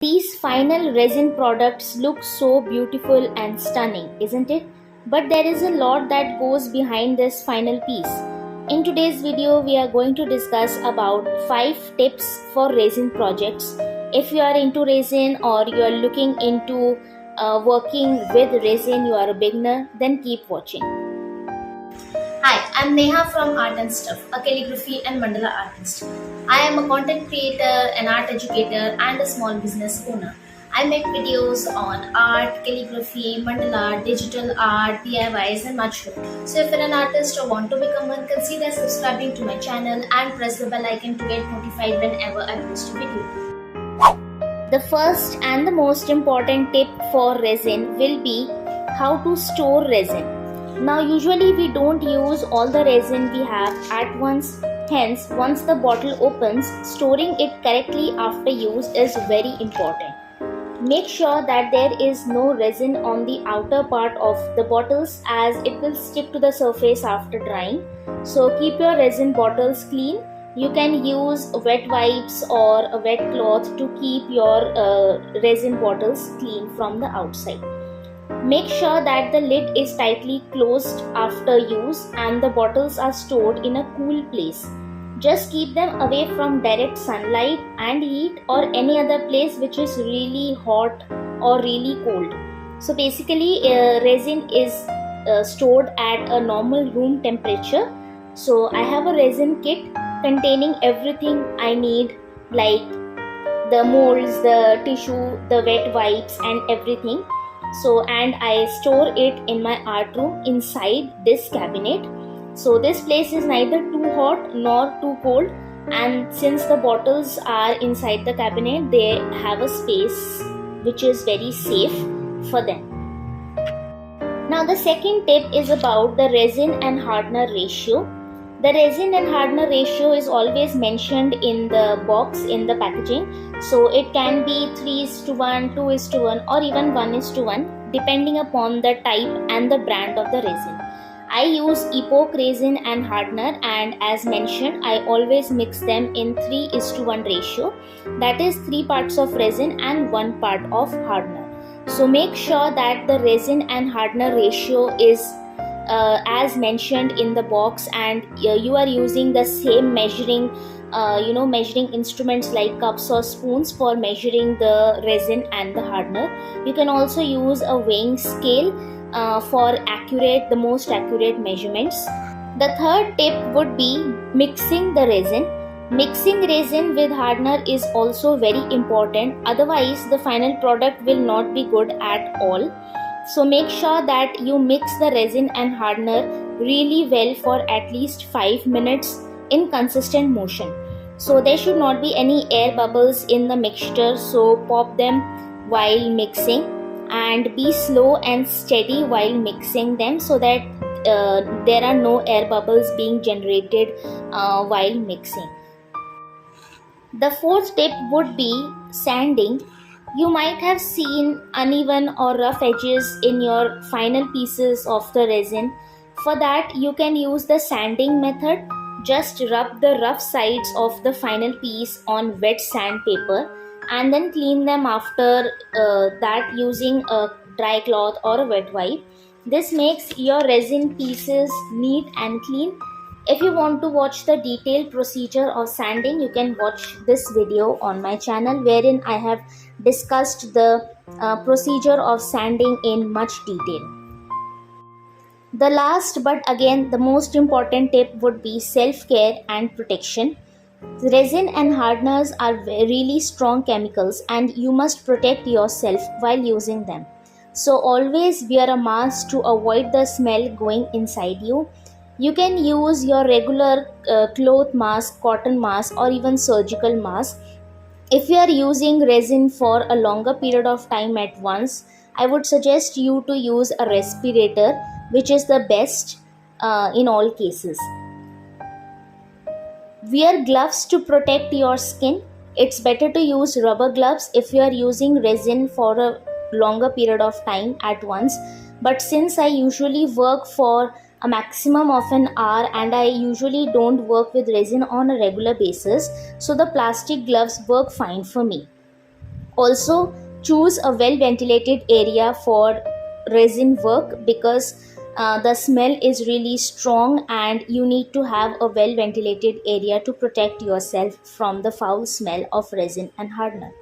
These final resin products look so beautiful and stunning, isn't it? But there is a lot that goes behind this final piece. In today's video, we are going to discuss about 5 tips for resin projects. If you are into resin or you are looking into working with resin, you are a beginner, then keep watching. Hi, I'm Neha from Art and Stuff, a calligraphy and mandala artist. I am a content creator, an art educator, and a small business owner. I make videos on art, calligraphy, mandala, digital art, DIYs, and much more. So if you're an artist or want to become one, consider subscribing to my channel and press the bell icon to get notified whenever I post a video. The first and the most important tip for resin will be how to store resin. Now usually we don't use all the resin we have at once, hence once the bottle opens, storing it correctly after use is very important. Make sure that there is no resin on the outer part of the bottles as it will stick to the surface after drying. So keep your resin bottles clean. You can use wet wipes or a wet cloth to keep your resin bottles clean from the outside. Make sure that the lid is tightly closed after use and the bottles are stored in a cool place. Just keep them away from direct sunlight and heat or any other place which is really hot or really cold. So basically resin is stored at a normal room temperature. So I have a resin kit containing everything I need, like the molds, the tissue, the wet wipes and everything. So and I store it in my art room inside this cabinet. So this place is neither too hot nor too cold, and since the bottles are inside the cabinet, they have a space which is very safe for them. Now the second tip is about the resin and hardener ratio. The resin and hardener ratio is always mentioned in the box in the packaging. So it can be 3:1, 2:1 or even 1:1 depending upon the type and the brand of the resin. I use epoch resin and hardener, and as mentioned I always mix them in 3:1 ratio. That is 3 parts of resin and 1 part of hardener. So make sure that the resin and hardener ratio is as mentioned in the box, and you are using the same measuring measuring instruments like cups or spoons for measuring the resin and the hardener. You can also use a weighing scale for the most accurate measurements. The third tip would be mixing the resin. Mixing resin with hardener is also very important, otherwise the final product will not be good at all. So make sure that you mix the resin and hardener really well for at least 5 minutes in consistent motion. So there should not be any air bubbles in the mixture, so pop them while mixing and be slow and steady while mixing them so that there are no air bubbles being generated while mixing. The fourth tip would be sanding. You might have seen uneven or rough edges in your final pieces of the resin. For that, you can use the sanding method. Just rub the rough sides of the final piece on wet sandpaper and then clean them after that using a dry cloth or a wet wipe. This makes your resin pieces neat and clean. If you want to watch the detailed procedure of sanding, you can watch this video on my channel wherein I have discussed the procedure of sanding in much detail. The last but again the most important tip would be self-care and protection. Resin and hardeners are really strong chemicals and you must protect yourself while using them. So always wear a mask to avoid the smell going inside you. You can use your regular cloth mask, cotton mask or even surgical mask. If you are using resin for a longer period of time at once, I would suggest you to use a respirator, which is the best in all cases. Wear gloves to protect your skin. It's better to use rubber gloves if you are using resin for a longer period of time at once. But since I usually work for a maximum of an hour and I usually don't work with resin on a regular basis, so the plastic gloves work fine for me. Also, choose a well ventilated area for resin work, because the smell is really strong and you need to have a well ventilated area to protect yourself from the foul smell of resin and hardener.